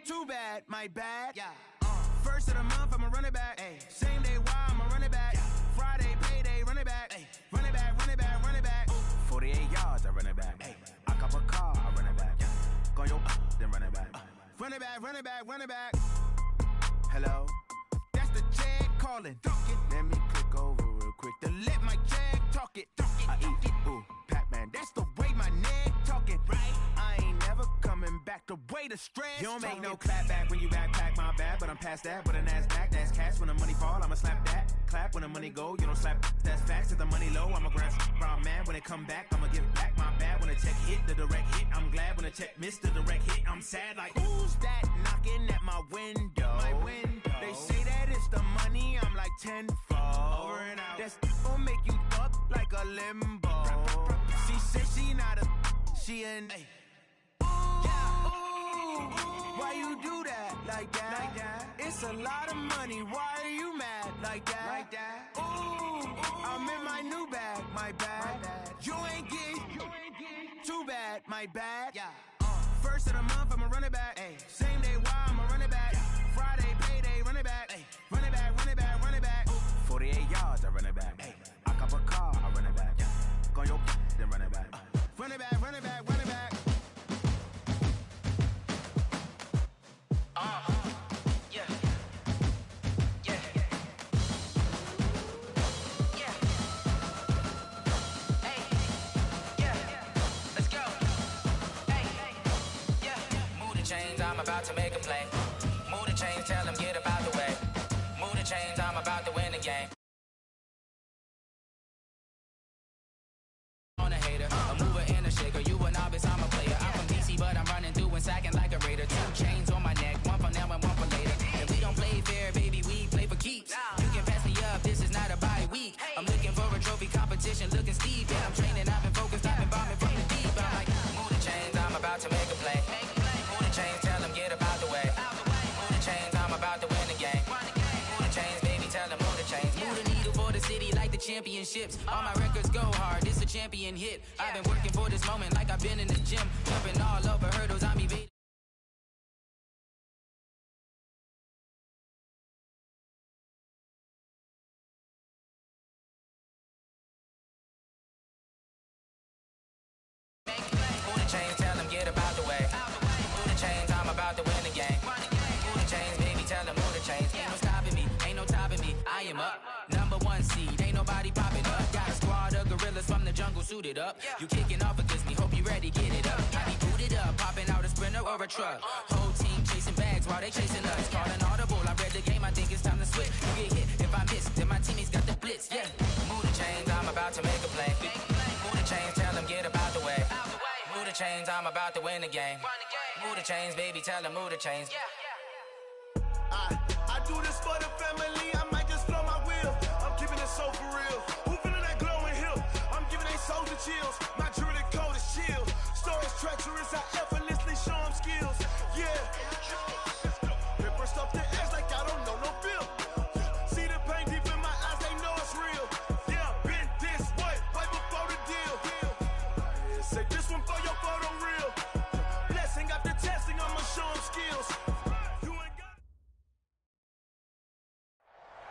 Too bad, my bad. Yeah. First of the month, I'ma run it back. Ay. Same day, why I'ma run it back. Yeah. Friday, payday, run it back. Ay. Run it back, run it back, run it back. 48 yards, I run it back. Ay. I cop a car, I run it back. Yeah. Go your then run it back. Run it back, run it back, run it back. Hello, that's the check calling. Let me click over real quick to let my check talk it. I eat, ooh, Pac-Man, that's the way my neck talking. Right, I ain't never coming back the way the stress. You don't make no clap back when you backpack, my bad, but I'm past that. With an ass back, that's cash. When the money fall, I'ma slap that. Clap when the money go, you don't slap. That's facts. If the money low, I'ma grab brown man. When it come back, I'ma give back my bad. When the check hit, the direct hit, I'm glad. When the check missed the direct hit, I'm sad. Like, who's that knocking at my window? My window. They say that it's the money, I'm like tenfold. Over and out. That's gon' make you fuck like a limbo. She said she not a, she an. Why you do that like that? Like that? It's a lot of money. Why are you mad like that? Like that? Ooh, I'm in my new bag, my bad. You ain't get too bad, my bad. Yeah. First of the month, I'ma run it back. Ay. Same day, why I'ma run it back. Yeah. Friday, payday, run it back. Ay. Run it back, run it back, run it back. 48 yards, I run it back. Ay. I cop a car, I run it back. Yeah. Go your then run it back. Run it back, run it back, run it back. Yeah. Yeah. Yeah. Hey. Yeah. Let's go. Hey. Yeah. Move the chains, I'm about to make a play. Move the chains, tell them get about the way. Move the chains, I'm about to win the game. On a hater, a mover and a shaker. You a novice, I'm a player. I'm from DC, but I'm running through and sacking like a raider. 2 chains on my neck, one for now and one for later. And we don't play fair, baby, we play for keeps. You can pass me up, this is not a bye week. I'm looking for a trophy competition, looking steep. And I'm training, I've been focused, I've been bombing from the deep. I'm like, move the chains, I'm about to make a play. Move the chains, tell them get about the way. Move the chains, I'm about to win the game. Move the chains, baby, tell them move the chains. Move the needle for the city like the championships. All my records go hard, this a champion hit. I've been working for this moment like I've been in the gym. Jumping all over hurdles, I'm evading. Move the chains, tell them get about the way. Move the chains, I'm about to win the game. Move the chains, baby, tell them move the chains. Ain't no stopping me, ain't no topping me. I am up, #1 seed, ain't nobody popping up. Got a squad of gorillas from the jungle suited up. You kicking off against me, hope you ready, get it up. I be booted up, popping out a Sprinter or a truck. Whole team chasing bags while they chasing us. Call an audible, I read the game, I think it's time to switch. You get hit, if I miss, then my teammates got the blitz, yeah. Move the chains, I'm about to make a play. Move the chains, tell them get about the way. Move the chains, I'm about to win the game. Move the chains, baby, tell them move the chains. I do this for the family, I might just blow my wheel. I'm keeping it so for real. Who feeling that glowing hill? I'm giving they soldier chills. My jewelry code is chill. Stories treacherous, I effortlessly show them skills. Yeah. Ripper stuff the edge like I don't know no feel. See the pain deep in my eyes, they know it's real. Yeah, been this way, right before the deal. Say this one for your photo real. Blessing after testing, I'ma show them skills.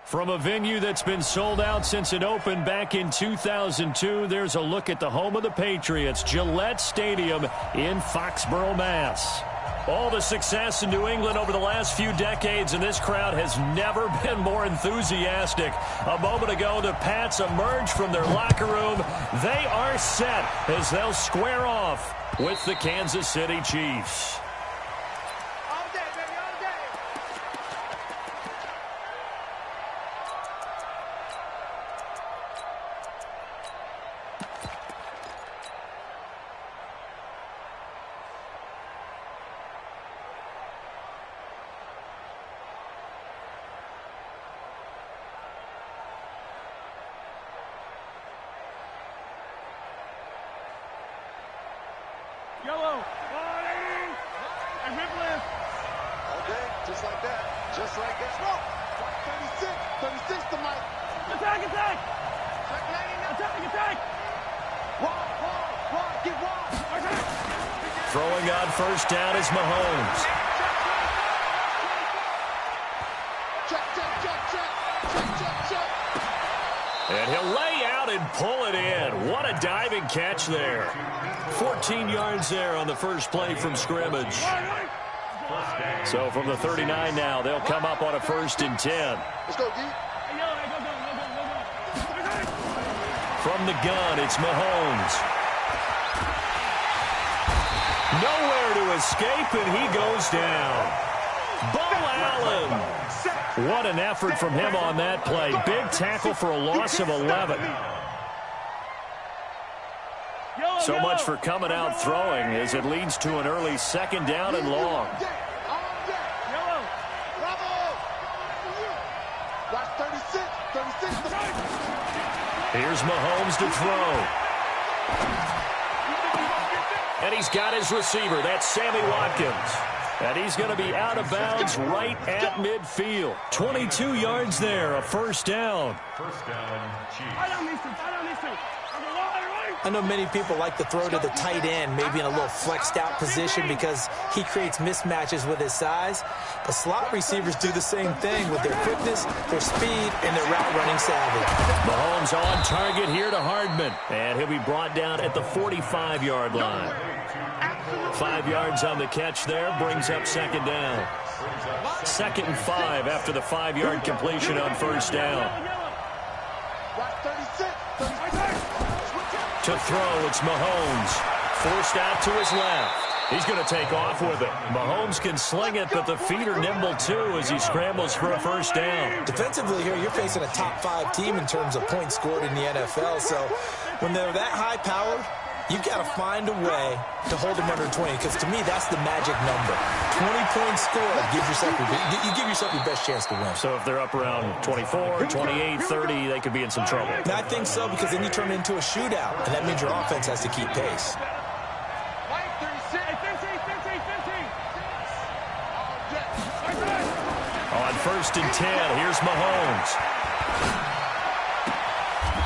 From a venue that's been sold out since it opened back in 2002, there's a look at the home of the Patriots, Gillette Stadium in Foxborough, Mass. All the success in New England over the last few decades, and this crowd has never been more enthusiastic. A moment ago, the Pats emerged from their locker room. They are set as they'll square off with the Kansas City Chiefs. Yellow. And rip lift. Okay, just like that. Just like that. Smoke. 36 to Mike. Attack. Attack. Wall. Get wall. Throwing on first down is Mahomes. What a diving catch there. 14 yards there on the first play from scrimmage. So from the 39 now, they'll come up on a 1st and 10. Let's go, D. From the gun, it's Mahomes. Nowhere to escape, and he goes down. Bo Allen. What an effort from him on that play. Big tackle for a loss of 11. So much for coming out throwing as it leads to an early 2nd down and long. Here's Mahomes to throw. And he's got his receiver. That's Sammy Watkins. And he's going to be out of bounds right at midfield. 22 yards there, a 1st down. I know many people like to throw to the tight end, maybe in a little flexed out position because he creates mismatches with his size. But slot receivers do the same thing with their quickness, their speed, and their route running savvy. Mahomes on target here to Hardman. And he'll be brought down at the 45-yard line. 5 yards on the catch there, brings up 2nd down. 2nd and 5 after the 5-yard completion on 1st down. To throw, it's Mahomes. Forced out to his left. He's going to take off with it. Mahomes can sling it, but the feet are nimble too as he scrambles for a 1st down. Defensively here, you're facing a top 5 team in terms of points scored in the NFL. So when they're that high-powered, you've got to find a way to hold them under 20, because to me, that's the magic number. 20 points scored, you give yourself your best chance to win. So if they're up around 24, 28, 30, they could be in some trouble. And I think so, because then you turn it into a shootout, and that means your offense has to keep pace. On 1st and 10, here's Mahomes.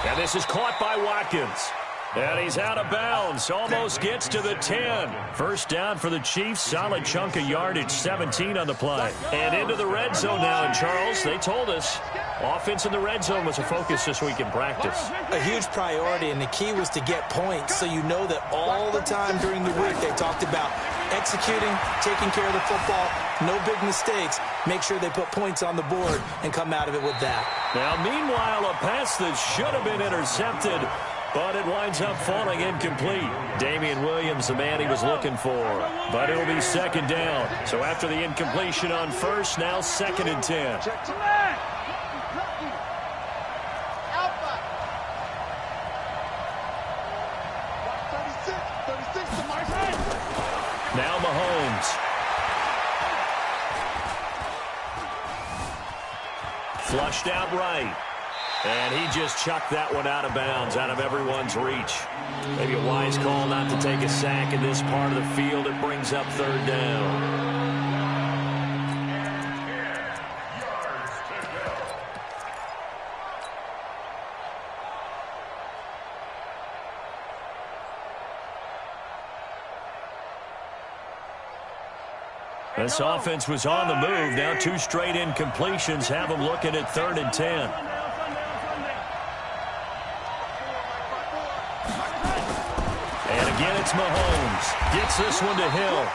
And this is caught by Watkins. And he's out of bounds. Almost gets to the 10. 1st down for the Chiefs. Solid chunk of yardage. 17 on the play. And into the red zone now. And Charles, they told us offense in the red zone was a focus this week in practice. A huge priority, and the key was to get points. So you know that all the time during the week they talked about executing, taking care of the football, no big mistakes. Make sure they put points on the board and come out of it with that. Now, meanwhile, a pass that should have been intercepted, but it winds up falling incomplete. Damian Williams, the man he was looking for. But it'll be 2nd down. So after the incompletion on 1st, now 2nd and 10. Now Mahomes. Flushed out right. And he just chucked that one out of bounds, out of everyone's reach. Maybe a wise call not to take a sack in this part of the field. It brings up 3rd down. This offense was on the move. Now 2 straight incompletions have them looking at 3rd and 10. And again, it's Mahomes. Gets this one to Hill.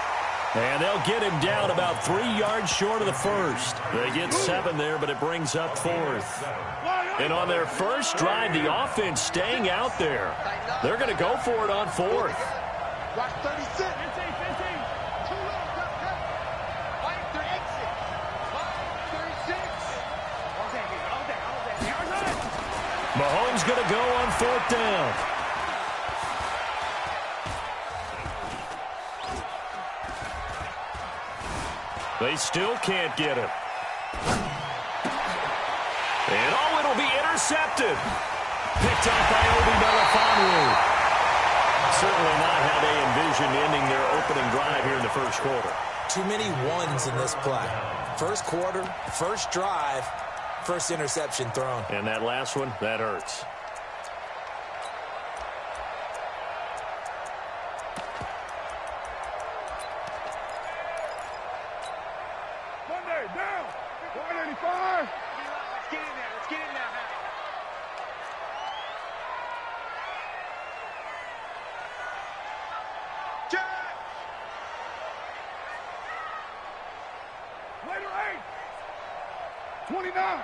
And they'll get him down about 3 yards short of the 1st. They get 7 there, but it brings up 4th. And on their first drive, the offense staying out there. They're going to go for it on 4th. Mahomes going to go on 4th down. They still can't get him. And it'll be intercepted. Picked up by Obi Melifonwu. Certainly not how they envisioned ending their opening drive here in the 1st quarter. Too many ones in this play. 1st quarter, 1st drive, 1st interception thrown. And that last one, that hurts. Monday, down. 185. Let's get in there. Let's get in there, man. 29.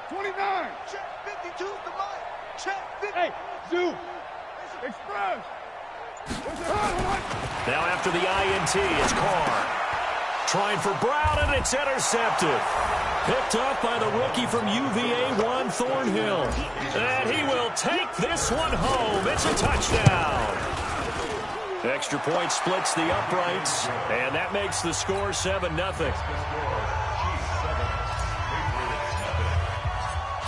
29. Check 52's the mic. Check 50. Hey, Zoo. Express. Now after the INT, it's Carr. Trying for Brown, and it's intercepted. Picked up by the rookie from UVA, Thornhill. And he will take this one home. It's a touchdown. Extra point splits the uprights, and that makes the score 7-0.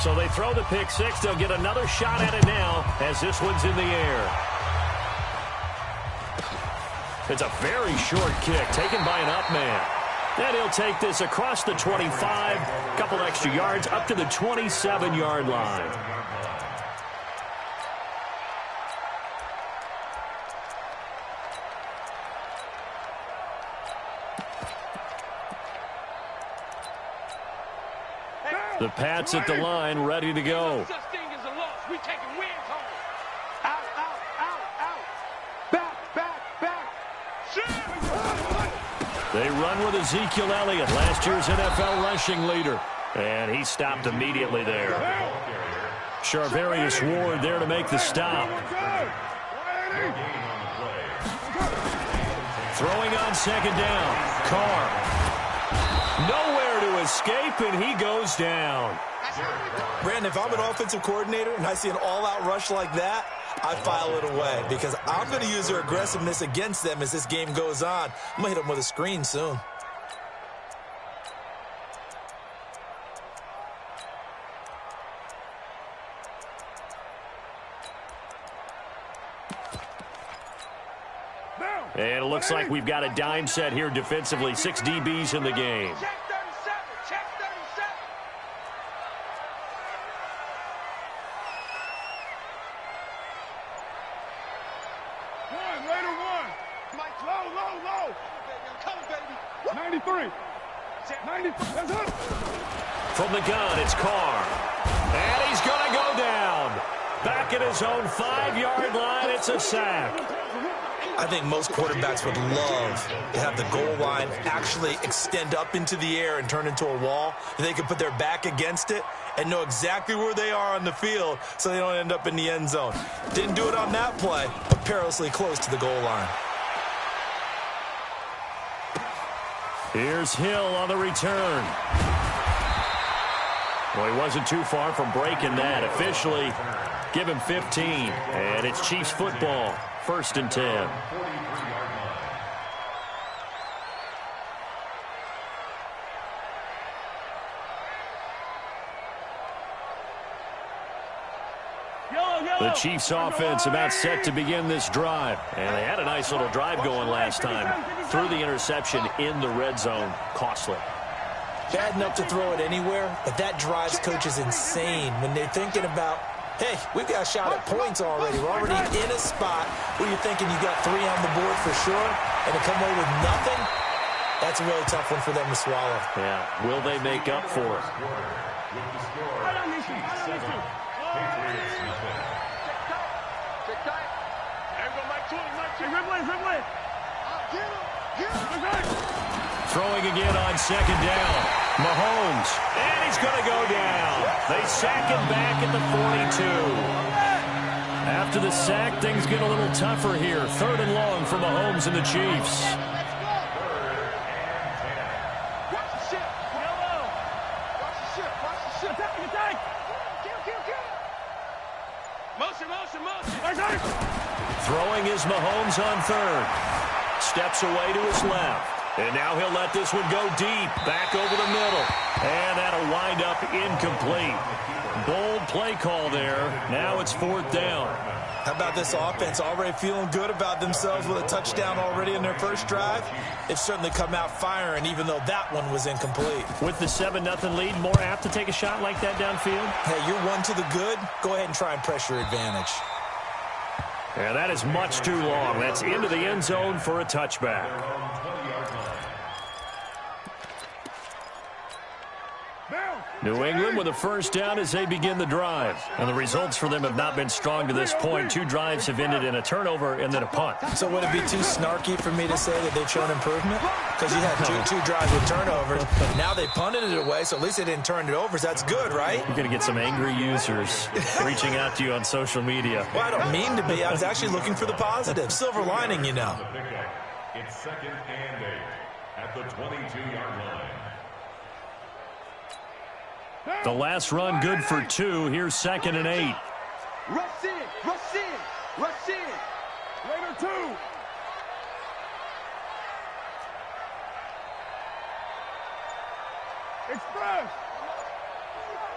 So they throw the pick six. They'll get another shot at it now as this one's in the air. It's a very short kick taken by an up man. And he'll take this across the 25, a couple extra yards up to the 27-yard line. The Pats at the line, ready to go. Such thing as a loss. We taking wins home. Out, out, out, out. Back, back, back. They run with Ezekiel Elliott, last year's NFL rushing leader. And he stopped immediately there. Charvarius Ward there to make the stop. Throwing on second down. Carr. Nowhere to escape, and he goes down. Brandon, if I'm an offensive coordinator and I see an all-out rush like that, I file it away because I'm going to use their aggressiveness against them as this game goes on. I'm going to hit them with a screen soon. And it looks like we've got a dime set here defensively. 6 DBs in the game. Check 37. Check 37. One, later one. Mike, low, low, low. I'm coming, baby. 93. 93. That's it. From the gun, it's Carr. And he's going to go down. Back at his own 5-yard line, it's a sack. I think most quarterbacks would love to have the goal line actually extend up into the air and turn into a wall. They can put their back against it and know exactly where they are on the field so they don't end up in the end zone. Didn't do it on that play, but perilously close to the goal line. Here's Hill on the return. Well, he wasn't too far from breaking that. Officially, give him 15. And it's Chiefs football. 1st and 10. The Chiefs offense about set to begin this drive. And they had a nice little drive going last time. Threw the interception in the red zone. Costly. Bad enough to throw it anywhere, but that drives coaches insane when they're thinking about, hey, we've got a shot at points already. We're already in a spot where you're thinking you got 3 on the board for sure, and to come away with nothing, that's a really tough one for them to swallow. Yeah, will they make up for it? Throwing again on second down. Mahomes, and he's going to go down. They sack him back at the 42. After the sack, things get a little tougher here. 3rd and long for Mahomes and the Chiefs. Watch the ship. Yellow. Watch the ship. Watch the ship. Attack. Kill. Motion. Throwing is Mahomes on 3rd. Steps away to his left. And now he'll let this one go deep, back over the middle. And that'll wind up incomplete. Bold play call there. Now it's 4th down. How about this offense already feeling good about themselves with a touchdown already in their first drive? They've certainly come out firing, even though that one was incomplete. With the 7-0 lead, more apt to take a shot like that downfield? Hey, you're one to the good. Go ahead and try and press your advantage. And that is much too long. That's into the end zone for a touchback. New England with a first down as they begin the drive. And the results for them have not been strong to this point. 2 drives have ended in a turnover and then a punt. So would it be too snarky for me to say that they've shown improvement? Because you had two drives with turnovers. Now they punted it away, so at least they didn't turn it over. So that's good, right? You're going to get some angry users reaching out to you on social media. Well, I don't mean to be. I was actually looking for the positive. Silver lining, you know. It's 2nd and 8 at the 22-yard line. The last run good for 2. Here's 2nd and 8. Rush in, rush in, rush in. Later 2. Express.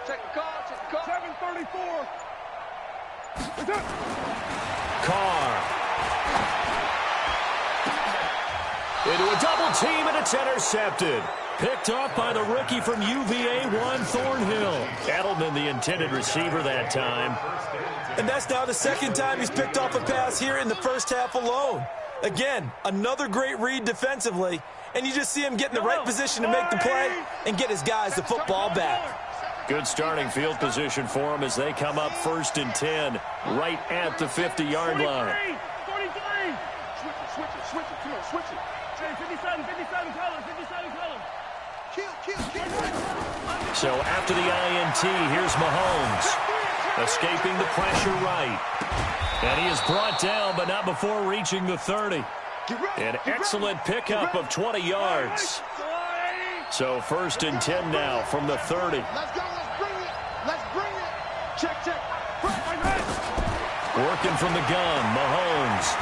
Check the call, check the call. 734. It's up. Carr. Into a double team, and it's intercepted. Picked off by the rookie from UVA, Juan Thornhill. Edelman, the intended receiver that time. And that's now the 2nd time he's picked off a pass here in the first half alone. Again, another great read defensively, and you just see him get in the right position to make the play and get his guys the football back. Good starting field position for him as they come up 1st and 10, right at the 50-yard line. 43. Switch it, come on, switch it. 57, color. So after the INT, here's Mahomes. Escaping the pressure right. And he is brought down, but not before reaching the 30. An excellent pickup of 20 yards. So 1st and 10 now from the 30. Let's go, let's bring it. Check. Working from the gun, Mahomes.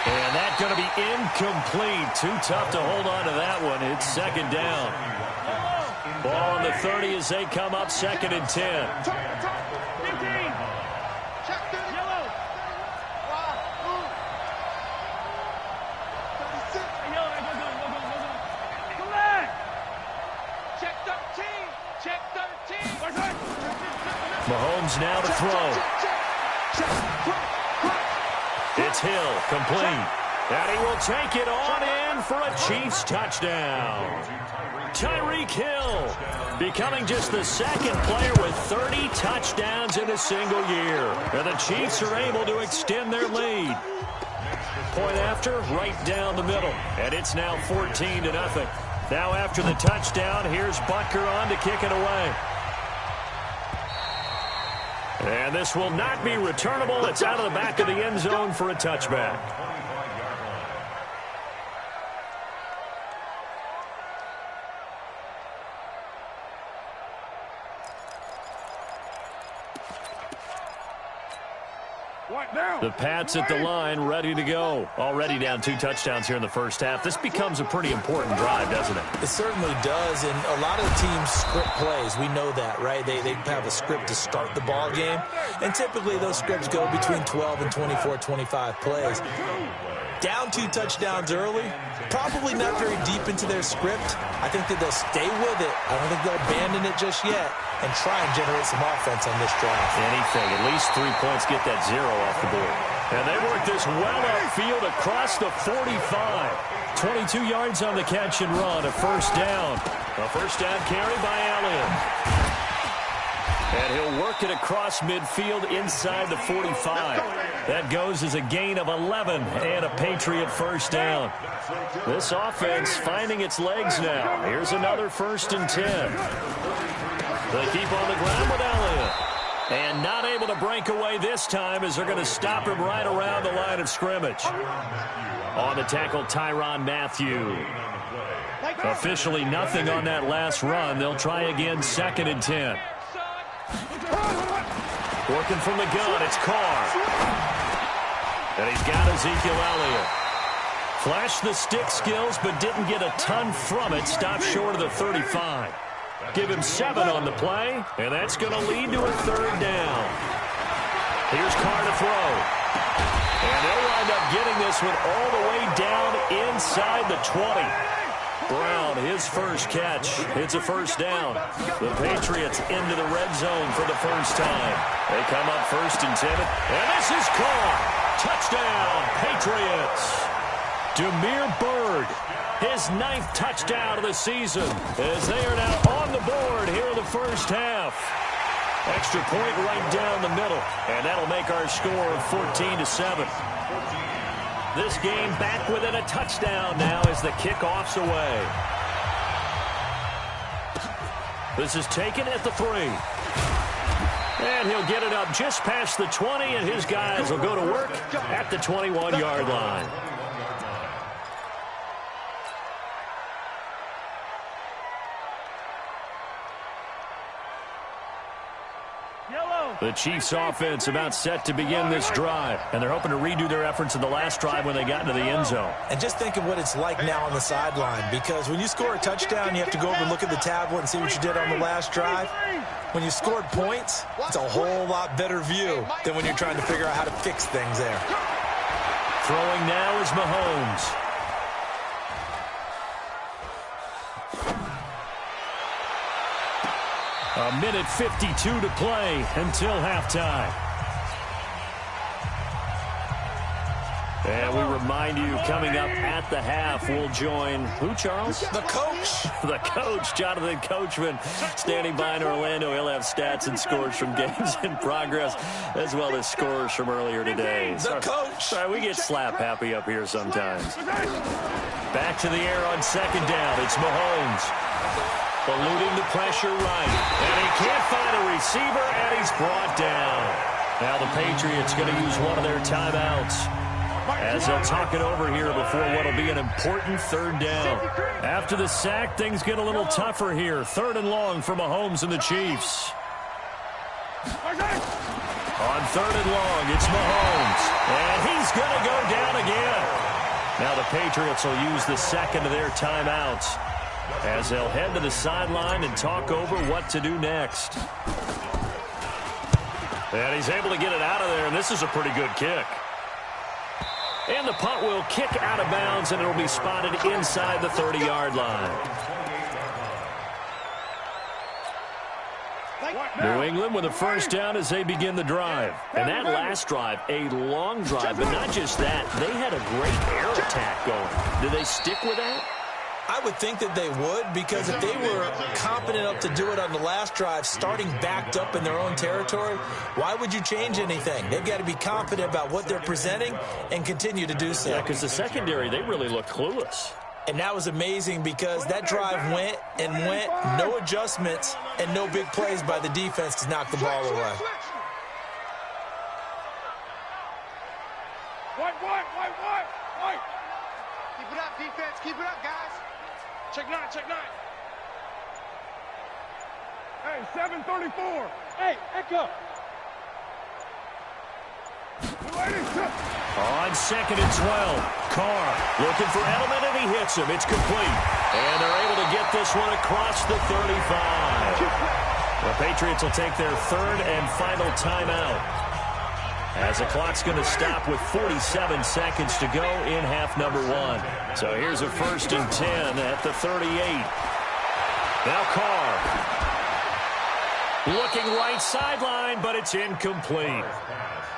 And that's going to be incomplete. Too tough to hold on to that one. It's 2nd down. Ball on the 30 as they come up 2nd and 10. 15. Check 30. Yellow. 36. Go back. Check 13. Check 13. Mahomes now to throw. It's Hill, complete. And he will take it on in for a Chiefs touchdown. Tyreek Hill becoming just the 2nd player with 30 touchdowns in a single year. And the Chiefs are able to extend their lead. Point after, right down the middle. And it's now 14-0. Now after the touchdown, here's Butker on to kick it away. And this will not be returnable. It's out of the back of the end zone for a touchback. The Pats at the line, ready to go. Already down 2 touchdowns here in the first half. This becomes a pretty important drive, doesn't it? It certainly does, and a lot of the teams script plays. We know that, right? They have a script to start the ball game, and typically those scripts go between 12 and 24, 25 plays. Down 2 touchdowns early, probably not very deep into their script. I think that they'll stay with it. I don't think they'll abandon it just yet and try and generate some offense on this drive. Anything, at least 3 points, get that 0 off the board. And they work this well upfield across the 45. 22 yards on the catch and run, a first down. A first down carry by Elliott. And he'll work it across midfield inside the 45. That goes as a gain of 11 and a Patriot first down. This offense finding its legs now. Here's another 1st and 10. They keep on the ground with Elliott. And not able to break away this time as they're going to stop him right around the line of scrimmage. On the tackle, Tyrann Mathieu. Officially nothing on that last run. They'll try again 2nd and 10. Working from the gun, it's Carr. And he's got Ezekiel Elliott. Flashed the stick skills, but didn't get a ton from it. Stopped short of the 35. Give him 7 on the play, and that's going to lead to a 3rd down. Here's Carr to throw. And they'll wind up getting this one all the way down inside the 20. Brown, his first catch. It's a first down. The Patriots into the red zone for the first time. They come up 1st and 10. And this is Carr. Touchdown, Patriots. Damiere Byrd, his 9th touchdown of the season, as they are now on the board here in the first half. Extra point right down the middle, and that'll make our score 14-7. This game back within a touchdown now as the kickoff's away. This is taken at the 3. And he'll get it up just past the 20, and his guys will go to work at the 21-yard line. The Chiefs offense about set to begin this drive, and they're hoping to redo their efforts in the last drive when they got into the end zone. And just think of what it's like now on the sideline, because when you score a touchdown, you have to go over and look at the tablet and see what you did on the last drive. When you scored points, it's a whole lot better view than when you're trying to figure out how to fix things there. Throwing now is Mahomes. A minute 52 to play until halftime. And we remind you, coming up at the half, we'll join who, Charles? The coach. The coach, Jonathan Coachman, standing by in Orlando. He'll have stats and scores from games in progress, as well as scores from earlier today. The coach. Sorry, we get slap happy up here sometimes. Back to the air on second down. It's Mahomes. Eluding the pressure right. And he can't find a receiver, and he's brought down. Now the Patriots going to use one of their timeouts, as they'll talk it over here before what will be an important third down. After the sack, things get a little tougher here. 3rd and long for Mahomes and the Chiefs. On 3rd and long, it's Mahomes. And he's going to go down again. Now the Patriots will use the second of their timeouts, as they'll head to the sideline and talk over what to do next. And he's able to get it out of there, and this is a pretty good kick. And the punt will kick out of bounds, and it'll be spotted inside the 30-yard line. New England with a first down as they begin the drive. And that last drive, a long drive, but not just that. They had a great air attack going. Did they stick with that? I would think that they would, because if they were competent enough to do it on the last drive, starting backed up in their own territory, why would you change anything? They've got to be confident about what they're presenting and continue to do so. Yeah, because the secondary, they really looked clueless. And that was amazing, because that drive went and went, no adjustments and no big plays by the defense to knock the ball away. White. Keep it up, defense. Keep it up, guys. Check 9. Hey, 734. Hey, echo. On 2nd and 12, Carr looking for Edelman, and he hits him. It's complete. And they're able to get this one across the 35. The Patriots will take their 3rd and final timeout, as the clock's going to stop with 47 seconds to go in half number 1. So here's a 1st and 10 at the 38. Now Carr looking right sideline, but it's incomplete.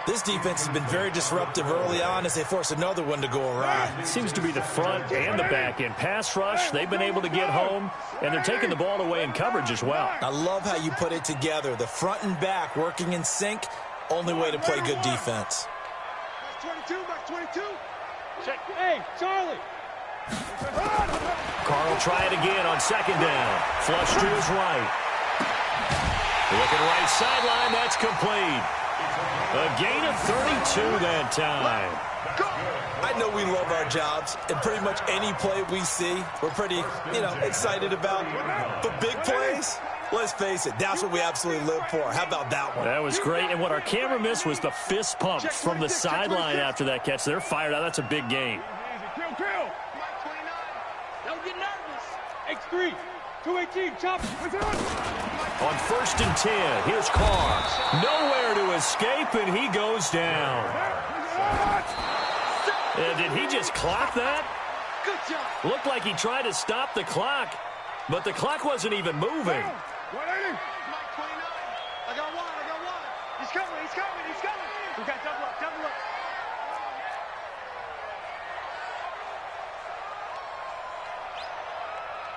This defense has been very disruptive early on as they force another one to go awry. It seems to be the front and the back end. Pass rush, they've been able to get home, and they're taking the ball away in coverage as well. I love how you put it together. The front and back working in sync. Only way to play good defense. Back 22. Check. Hey, Charlie. Carr will try it again on 2nd down. Flush to his right. Looking right sideline, that's complete. A gain of 32 that time. I know we love our jobs, and pretty much any play we see, we're pretty, excited about. But big plays, let's face it, that's what we absolutely live for. How about that one? That was great, and what our camera missed was the fist pump from the sideline after that catch. They're fired out. That's a big gain. Kill. Don't get nervous. X3. 218, chop. On 1st and 10, here's Carr. Nowhere to escape, and he goes down. Did he just clock that? Good job. Looked like he tried to stop the clock, but the clock wasn't even moving. 180. Mike 29. I got one. He's coming. We got double up.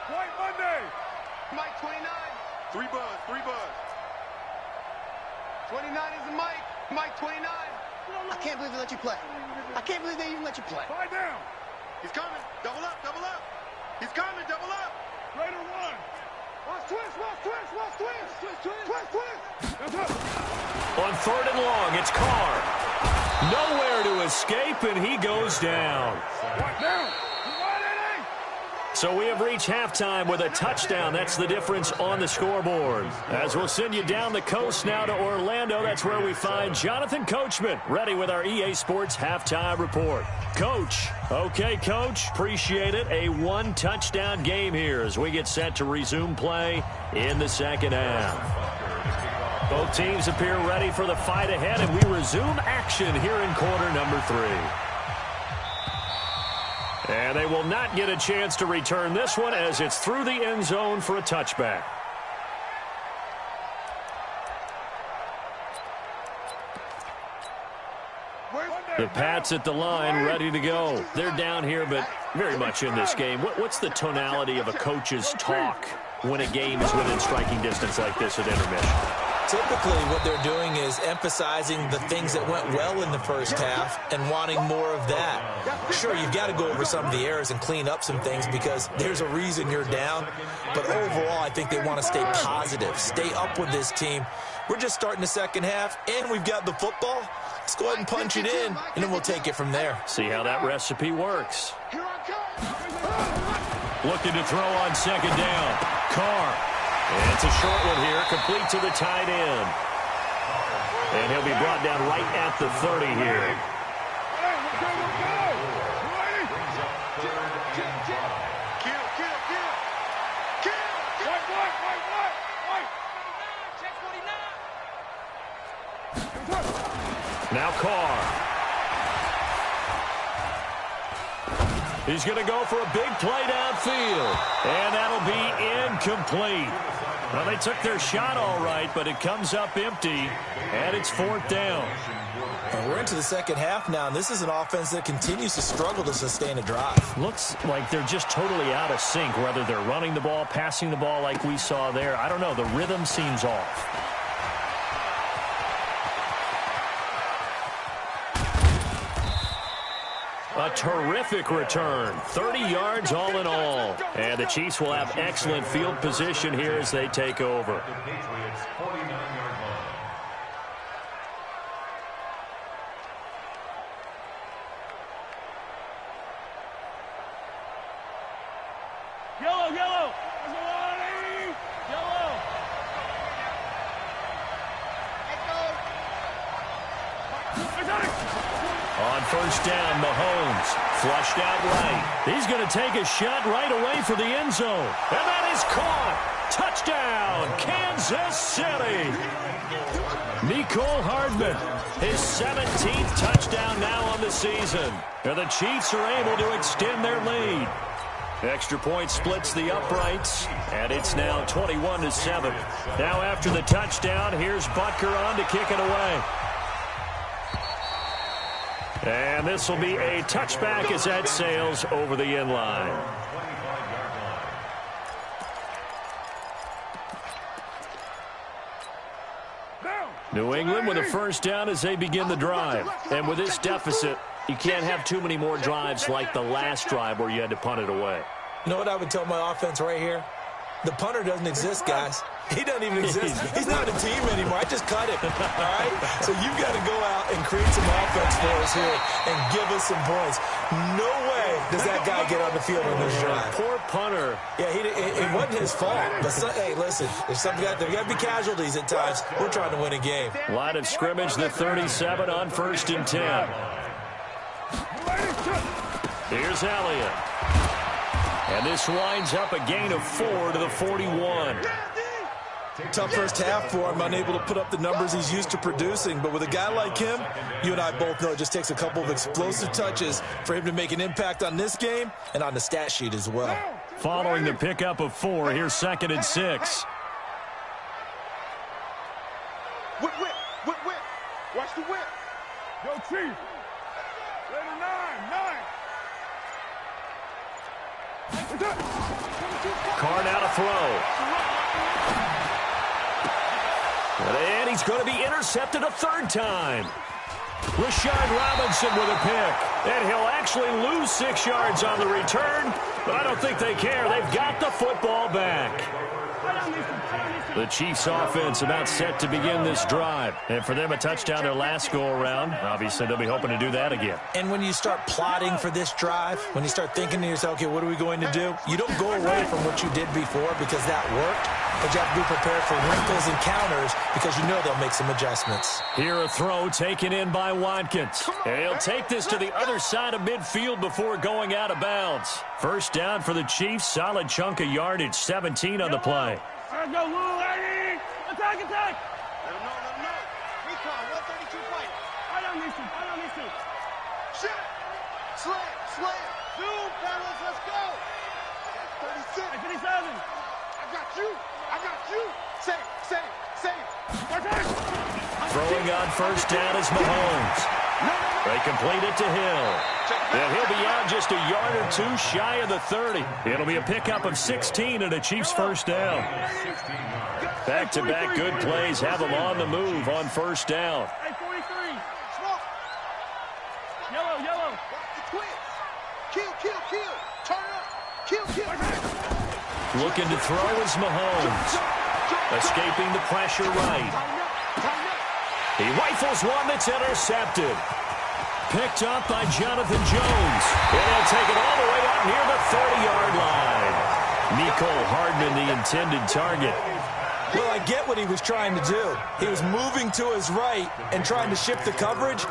White Monday. Mike 29. 3 buzz, 3 buzz. 29 is the Mike. Mike 29. I can't believe they let you play. I can't believe they even let you play. 5 down. He's coming. Double up, double up. He's coming, double up. Raider 1. Watch twist, watch twist, watch twist. Twist, twist, twist, twist. That's up. On 3rd and long, it's Carr. Nowhere to escape, and he goes down. Right down. So we have reached halftime with a touchdown. That's the difference on the scoreboard. As we'll send you down the coast now to Orlando, that's where we find Jonathan Coachman, ready with our EA Sports Halftime Report. Coach. Okay, Coach. Appreciate it. A 1-touchdown game here as we get set to resume play in the second half. Both teams appear ready for the fight ahead, and we resume action here in quarter number 3. And they will not get a chance to return this one as it's through the end zone for a touchback. The Pats at the line, ready to go. They're down here, but very much in this game. What's the tonality of a coach's talk when a game is within striking distance like this at intermission? Typically, what they're doing is emphasizing the things that went well in the first half and wanting more of that. Sure, you've got to go over some of the errors and clean up some things because there's a reason you're down. But overall, I think they want to stay positive, stay up with this team. We're just starting the second half, and we've got the football. Let's go ahead and punch it in, and then we'll take it from there. See how that recipe works. Looking to throw on second down. Carr. And it's a short one here, complete to the tight end. And he'll be brought down right at the 30 here. Now Carr. He's going to go for a big play downfield. And that'll be incomplete. Well, they took their shot all right, but it comes up empty, and it's 4th down. And we're into the second half now, and this is an offense that continues to struggle to sustain a drive. Looks like they're just totally out of sync, whether they're running the ball, passing the ball like we saw there. I don't know. The rhythm seems off. A terrific return. 30 yards all in all. And the Chiefs will have excellent field position here as they take over. The Patriots' 49-yard line. Yellow, yellow. Yellow. On first down, Mahomes flushed out right. He's going to take a shot right away for the end zone. And that is caught. Touchdown, Kansas City. Mecole Hardman, his 17th touchdown now on the season. And the Chiefs are able to extend their lead. Extra point splits the uprights, and it's now 21-7. Now after the touchdown, here's Butker on to kick it away. And this will be a touchback as that sails over the end line. New England with a first down as they begin the drive. And with this deficit, you can't have too many more drives like the last drive where you had to punt it away. You know what I would tell my offense right here? The punter doesn't exist, guys. He doesn't even exist. He's not a team anymore. I just cut him, all right? So you've got to go out and create some offense for us here and give us some points. No way does that guy get on the field on this drive. Poor punter. Yeah, it wasn't his fault. But, hey, listen, there's there got to be casualties at times. We're trying to win a game. Line of scrimmage, the 37 on 1st and 10. Here's Elliott. And this winds up a gain of 4 to the 41. Tough first half for him, unable to put up the numbers he's used to producing. But with a guy like him, you and I both know it just takes a couple of explosive touches for him to make an impact on this game and on the stat sheet as well. Following the pickup of 4, here's 2nd and 6. Whip. Watch the whip. Yo, Chief. Later 9. Carr now to throw. And he's going to be intercepted a third time. Rashard Robinson with a pick. And he'll actually lose 6 yards on the return, but I don't think they care. They've got the football back. The Chiefs offense about set to begin this drive. And for them, a touchdown their last go-around. Obviously, they'll be hoping to do that again. And when you start plotting for this drive, when you start thinking to yourself, okay, what are we going to do? You don't go away from what you did before because that worked, but you have to be prepared for wrinkles and counters because you know they'll make some adjustments. Here a throw taken in by Watkins. And he'll take this to the other side of midfield before going out of bounds. First down for the Chiefs. Solid chunk of yardage, 17 on the play. Let's go, Lou, lady! Attack, attack! Let him know. Recon, 132 fight. Right on these two. Shit! Slam! Zoom, fellas, let's go! 36. Hey, 57. I got you! Save! Throwing on first down is Mahomes. They complete it to Hill. And he'll be out just a yard or two shy of the 30. It'll be a pickup of 16 and a Chiefs first down. Back-to-back good plays have them on the move on first down. Hey, 43. Smoke. Yellow. Kill. Turn up. Kill. Looking to throw is Mahomes. Escaping the pressure right. He rifles one that's intercepted. Picked up by Jonathan Jones. And he'll take it all the way up near the 30-yard line. Mecole Hardman, the intended target. Well, I get what he was trying to do. He was moving to his right and trying to shift the coverage,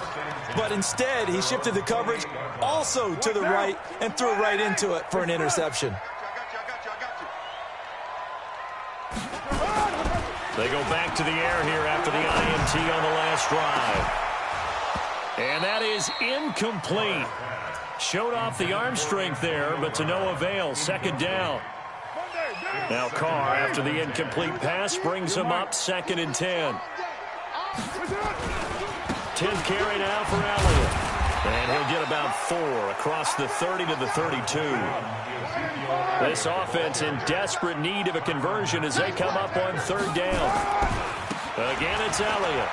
but instead he shifted the coverage also to the right and threw right into it for an interception. They go back to the air here after the INT on the last drive. And that is incomplete. Showed off the arm strength there, but to no avail. Second down. Now Carr, after the incomplete pass, brings him up 2nd and 10. 10th carry now for Elliott. And he'll get about 4 across the 30 to the 32. This offense in desperate need of a conversion as they come up on 3rd down. Again, it's Elliott.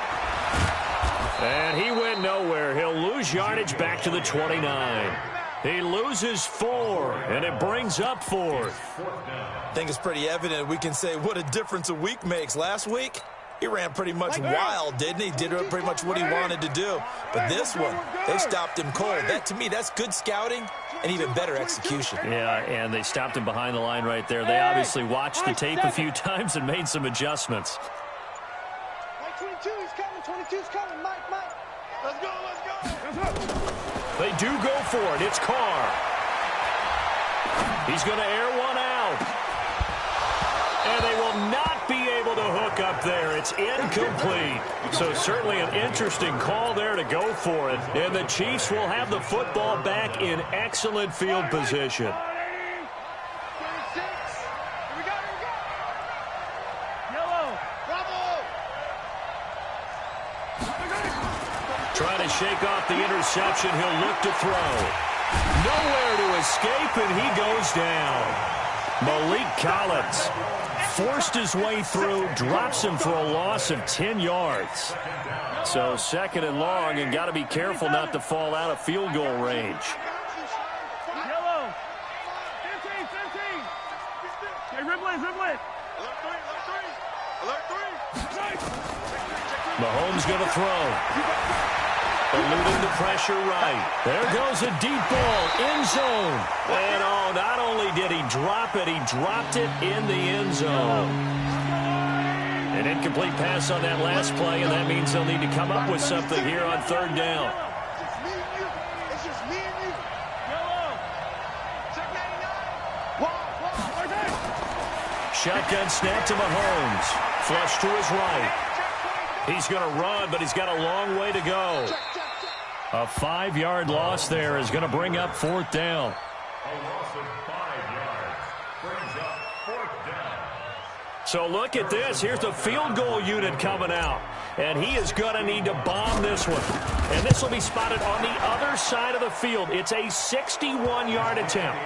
And he went nowhere. He'll lose yardage back to the 29. He loses 4, and it brings up 4th. I think it's pretty evident we can say what a difference a week makes. Last week, he ran pretty much wild, didn't he? Did pretty much what he wanted to do. But this one, they stopped him cold. That, to me, that's good scouting and even better execution. Yeah, and they stopped him behind the line right there. They obviously watched the tape a few times and made some adjustments. Mike 22, he's coming. 22's coming. Mike. Let's go. They do go for it. It's Carr. He's going to air one out. And they will not be able to hook up there. It's incomplete. So certainly an interesting call there to go for it. And the Chiefs will have the football back in excellent field position. Trying to shake off the interception. He'll look to throw. Nowhere to escape, and he goes down. Malik Collins forced his way through, drops him for a loss of 10 yards. So 2nd and long, and got to be careful not to fall out of field goal range. Yellow. 15. Hey, Ribley. Alert 3. Mahomes going to throw. Eluding the pressure right. There goes a deep ball, end zone. And not only did he drop it, he dropped it in the end zone. An incomplete pass on that last play, and that means they'll need to come up with something here on 3rd down. It's just me and you. Check 99. Shotgun snap to Mahomes. Flush to his right. He's going to run, but he's got a long way to go. A 5-yard loss there is going to bring up 4th down. A loss of 5 yards brings up 4th down. So look at this. Here's the field goal unit coming out. and he is going to need to bomb this one. And this will be spotted on the other side of the field. It's a 61-yard attempt.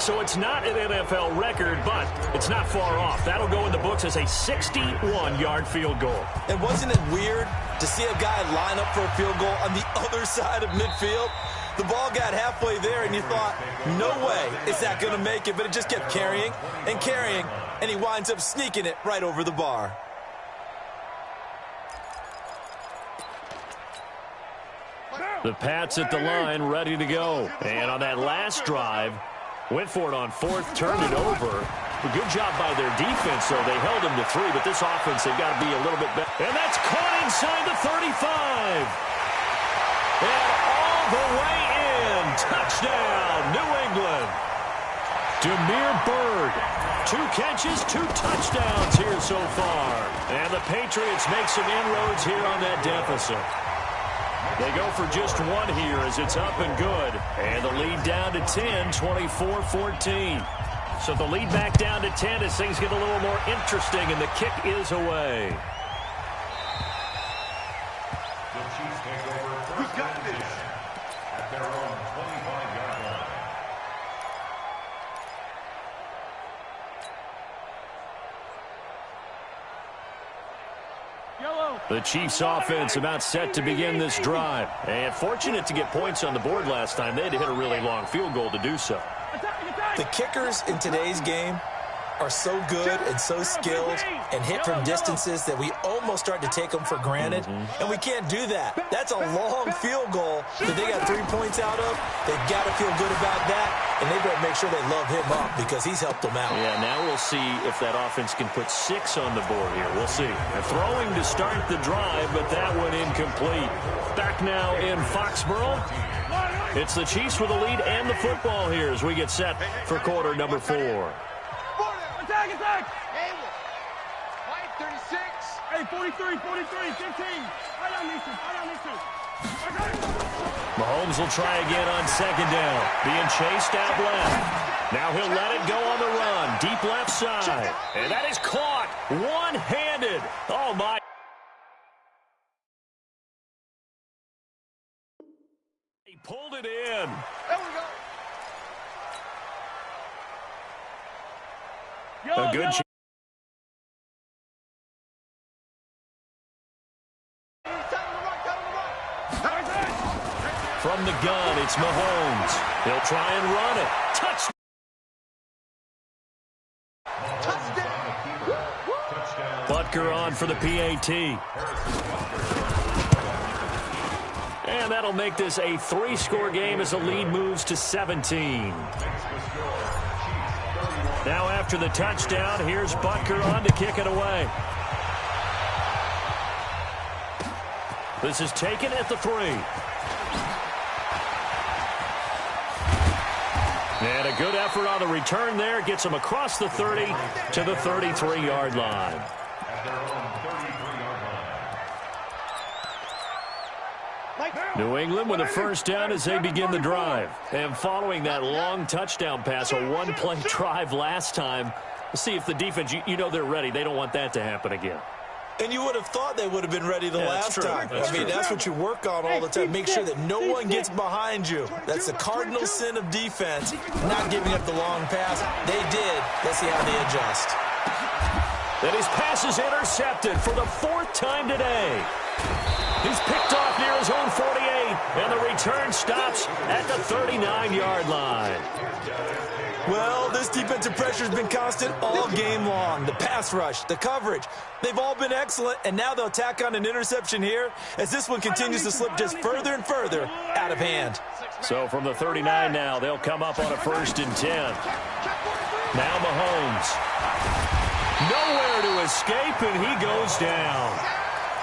So it's not an NFL record, but it's not far off. That'll go in the books as a 61-yard field goal. And wasn't it weird to see a guy line up for a field goal on the other side of midfield? The ball got halfway there, and you thought, no way is that going to make it. But it just kept carrying and carrying, and he winds up sneaking it right over the bar. The Pats at the line, ready to go. And on that last drive, went for it on fourth, turned it over. A good job by their defense, though. They held them to 3, but this offense, they've got to be a little bit better. And that's caught inside the 35. And all the way in. Touchdown, New England. Damiere Byrd. 2 catches, 2 touchdowns here so far. And the Patriots make some inroads here on that deficit. They go for just 1 here as it's up and good. And the lead down to 10, 24-14. So the lead back down to 10 as things get a little more interesting, and the kick is away. The Chiefs take over first and 10 at their own 25-yard line. The Chiefs offense about set to begin this drive. And fortunate to get points on the board last time. They had to hit a really long field goal to do so. The kickers in today's game are so good and so skilled and hit from distances that we almost start to take them for granted. And we can't do that. That's a long field goal that they got 3 points out of. They've got to feel good about that, and they better make sure they love him up because he's helped them out. Yeah, now we'll see if that offense can put 6 on the board here. We'll see. They're throwing to start the drive, but that one incomplete. Back now in Foxborough. It's the Chiefs with the lead and the football here as we get set for quarter number 4. Attack, attack! Hey, 36. Hey, 43, 43, 15. I don't need to. Mahomes will try again on second down. Being chased out left. Now he'll let it go on the run. Deep left side. And that is caught one-handed. Oh, my. He pulled it in. There we go. A good chance. From the gun, it's Mahomes. He'll try and run it. Touchdown. Butker on for the PAT. And that'll make this a 3-score game as the lead moves to 17. Now after the touchdown, here's Butker on to kick it away. This is taken at the 3. And a good effort on the return there. Gets him across the 30 to the 33-yard line. New England with a first down as they begin the drive. And following that long touchdown pass, a one-play drive last time, let's see if the defense, you know they're ready. They don't want that to happen again. And you would have thought they would have been ready the last time. That's what you work on all the time. Make sure that no one gets behind you. That's the cardinal sin of defense, not giving up the long pass. They did. Let's see how they adjust. And his pass is intercepted for the 4th time today. He's picked off near his own 48, and the return stops at the 39-yard line. Well, this defensive pressure has been constant all game long. The pass rush, the coverage, they've all been excellent, and now they'll tack on an interception here as this one continues to slip just further and further out of hand. So from the 39 now, they'll come up on a 1st and 10. Now Mahomes. Nowhere to escape, and he goes down.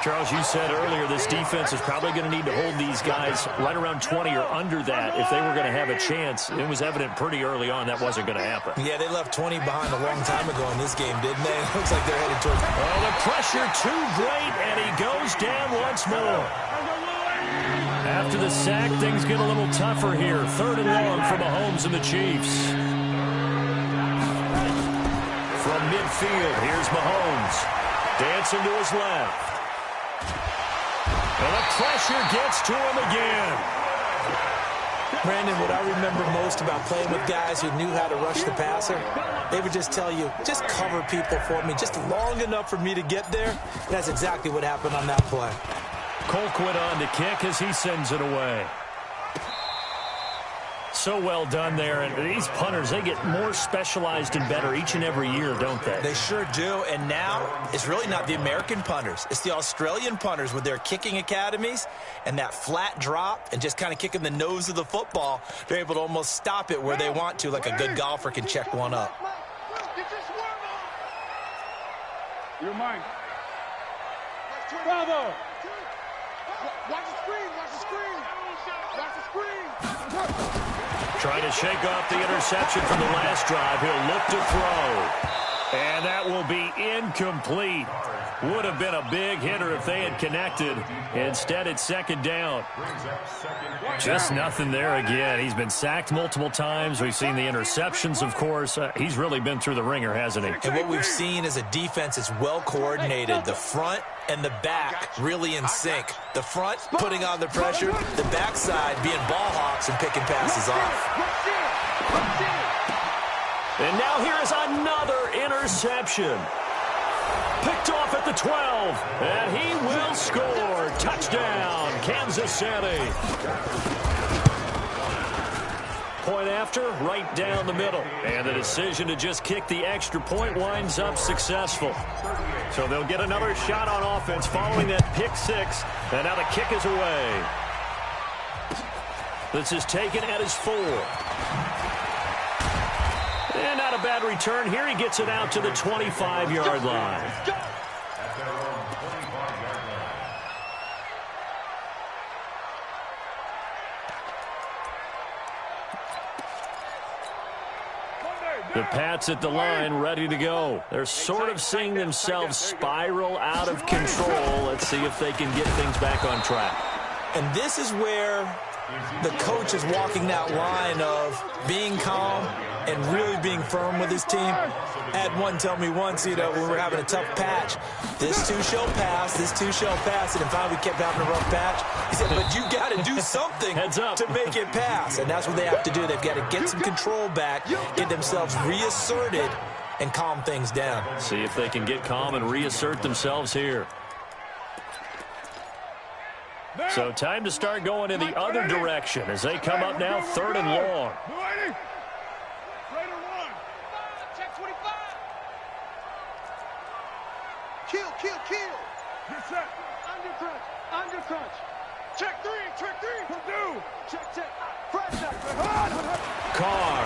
Charles, you said earlier this defense is probably going to need to hold these guys right around 20 or under that if they were going to have a chance. It was evident pretty early on that wasn't going to happen. Yeah, they left 20 behind a long time ago in this game, didn't they? It looks like they're headed toward... Oh, the pressure too great, and he goes down once more. After the sack, things get a little tougher here. 3rd and long for Mahomes and the Chiefs. From midfield, here's Mahomes. Dancing to his left. And the pressure gets to him again. Brandon, what I remember most about playing with guys who knew how to rush the passer, they would just tell you, just cover people for me, just long enough for me to get there. And that's exactly what happened on that play. Colquitt on to kick as he sends it away. So well done there. And these punters, they get more specialized and better each and every year, don't they? They sure do. And now it's really not the American punters. It's the Australian punters with their kicking academies and that flat drop and just kind of kicking the nose of the football. They're able to almost stop it where they want to, like a good golfer can check one up. You're mine. Bravo. Watch the screen. Watch the screen. Watch the screen. Trying to shake off the interception from the last drive. He'll look to throw. And that will be incomplete. Would have been a big hitter if they had connected. Instead, it's second down. Just nothing there again. He's been sacked multiple times. We've seen the interceptions, of course. He's really been through the ringer, hasn't he? And what we've seen is a defense that's well coordinated. The front and the back really in sync. The front putting on the pressure, the backside being ball hawks and picking passes off. And now here is another interception. Picked off at the 12, and he will score. Touchdown, Kansas City. Point after, right down the middle. And the decision to just kick the extra point winds up successful. So they'll get another shot on offense following that pick six. And now the kick is away. This is taken at his 4. And not a bad return here. He gets it out to the 25-yard line. The Pats at the line, ready to go. They're sort of seeing themselves spiral out of control. Let's see if they can get things back on track. And this is where the coach is walking that line of being calm and really being firm with his team. I had one tell me once, when we were having a tough patch, this too shall pass, this too shall pass, and finally we kept having a rough patch. He said, but you got to do something to make it pass, and that's what they have to do. They've got to get some control back, get themselves reasserted, and calm things down. See if they can get calm and reassert themselves here. So time to start going in the other direction as they come up now 3rd and long. Kill. Get set. Under crunch. Check 3. Check. Press that. Carr.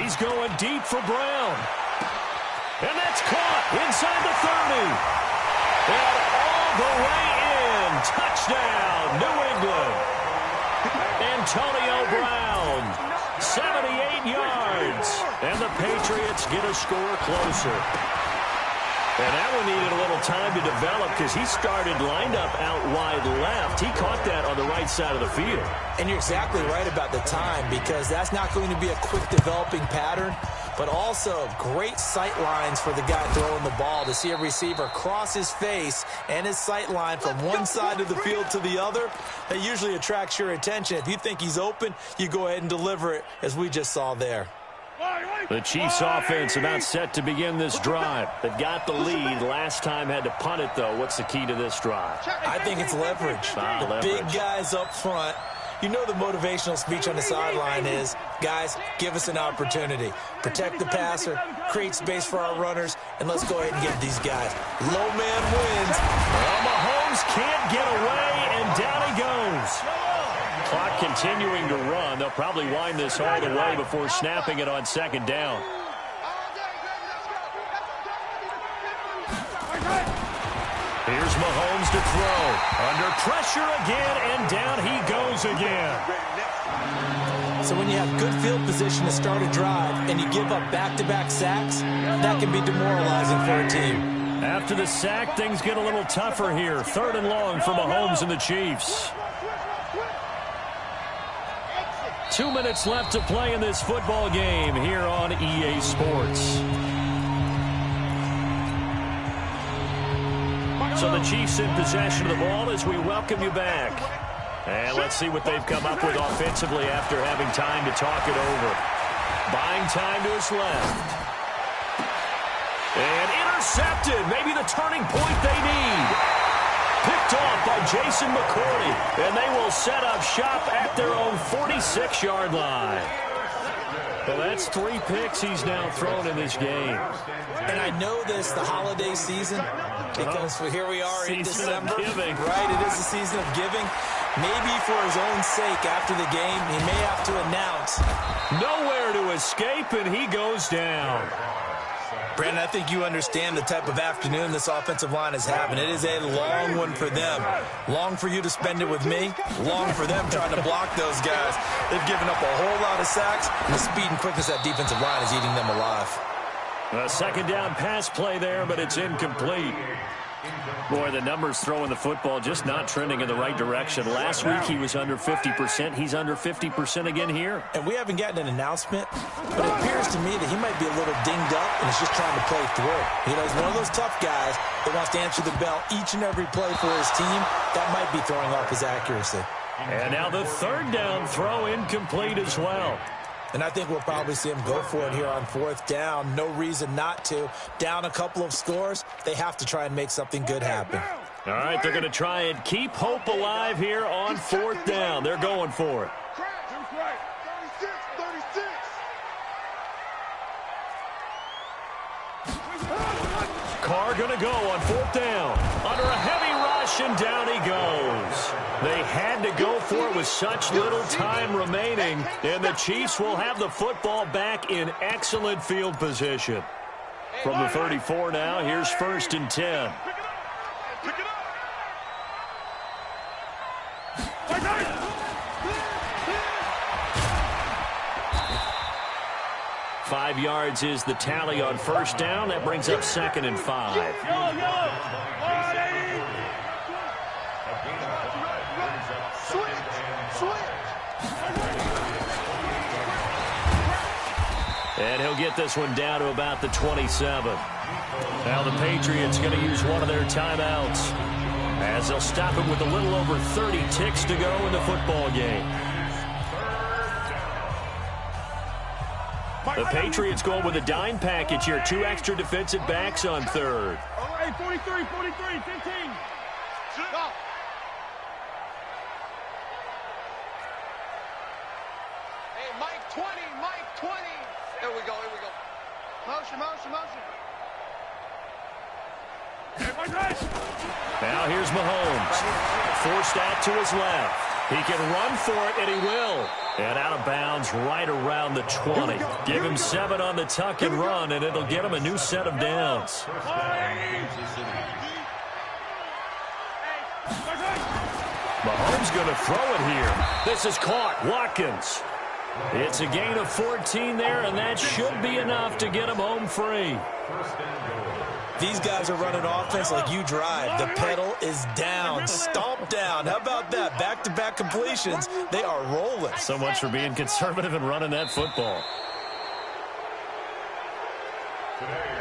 He's going deep for Brown. And that's caught inside the 30. And all the way in. Touchdown, New England. Antonio Brown, 78 yards. And the Patriots get a score closer. And that one needed a little time to develop because he started lined up out wide left. He caught that on the right side of the field. And you're exactly right about the time because that's not going to be a quick developing pattern, but also great sight lines for the guy throwing the ball to see a receiver cross his face and his sight line from one side of the field to the other. That usually attracts your attention. If you think he's open, you go ahead and deliver it as we just saw there. The Chiefs offense about set to begin this drive. They've got the lead. Last time had to punt it, though. What's the key to this drive? I think it's leverage. The big guys up front. You know the motivational speech on the sideline is, guys, give us an opportunity. Protect the passer, create space for our runners, and let's go ahead and get these guys. Low man wins. Well, Mahomes can't get away, and down he goes. Clock continuing to run. They'll probably wind this all the way before snapping it on 2nd down. Here's Mahomes to throw. Under pressure again, and down he goes again. So when you have good field position to start a drive and you give up back-to-back sacks, that can be demoralizing for a team. After the sack, things get a little tougher here. 3rd and long for Mahomes and the Chiefs. 2 minutes left to play in this football game here on EA Sports. So the Chiefs in possession of the ball as we welcome you back. And let's see what they've come up with offensively after having time to talk it over. Buying time to his left. And intercepted. Maybe the turning point they need. Picked off by Jason McCourty. And they will set up shop at their own 46-yard line. Well, that's 3 picks he's now thrown in this game. And I know this, the holiday season, because here we are in December. Season of giving. Right, it is the season of giving. Maybe for his own sake after the game, he may have to announce. Nowhere to escape, and he goes down. Brandon, I think you understand the type of afternoon this offensive line is having. It is a long one for them. Long for you to spend it with me. Long for them trying to block those guys. They've given up a whole lot of sacks, and the speed and quickness of that defensive line is eating them alive. A second down pass play there, but it's incomplete. Boy, the numbers throwing the football just not trending in the right direction. Last week he was under 50%. He's under 50% again here. And we haven't gotten an announcement, but it appears to me that he might be a little dinged up and is just trying to play through. You know, he's one of those tough guys that wants to answer the bell each and every play for his team. That might be throwing off his accuracy. And now the third down throw incomplete as well. And I think we'll probably see him go for it here on 4th down. No reason not to. Down a couple of scores, they have to try and make something good happen. All right, they're going to try and keep hope alive here on 4th down. They're going for it. 36. Carr going to go on 4th down. Under a heavy rush, and down he goes. They had to go for it with such little time remaining, and the Chiefs will have the football back in excellent field position. From the 34 now, here's 1st and 10. Pick it up. 5 yards is the tally on 1st down. That brings up 2nd and 5. And he'll get this one down to about the 27. Now the Patriots going to use one of their timeouts as they'll stop it with a little over 30 ticks to go in the football game. The Patriots going with a dime package here. 2 extra defensive backs on 3rd. All right, 43, 15. Go. Hey, Mike 20. Here we go. Motion. Now here's Mahomes. Forced out to his left. He can run for it, and he will. And out of bounds right around the 20. Give him 7 on the tuck and run, and it'll get him a new set of downs. Mahomes going to throw it here. This is caught. Watkins. It's a gain of 14 there, and that should be enough to get him home free. These guys are running offense like you drive. The pedal is down, stomped down. How about that? Back-to-back completions. They are rolling. So much for being conservative and running that football. Today,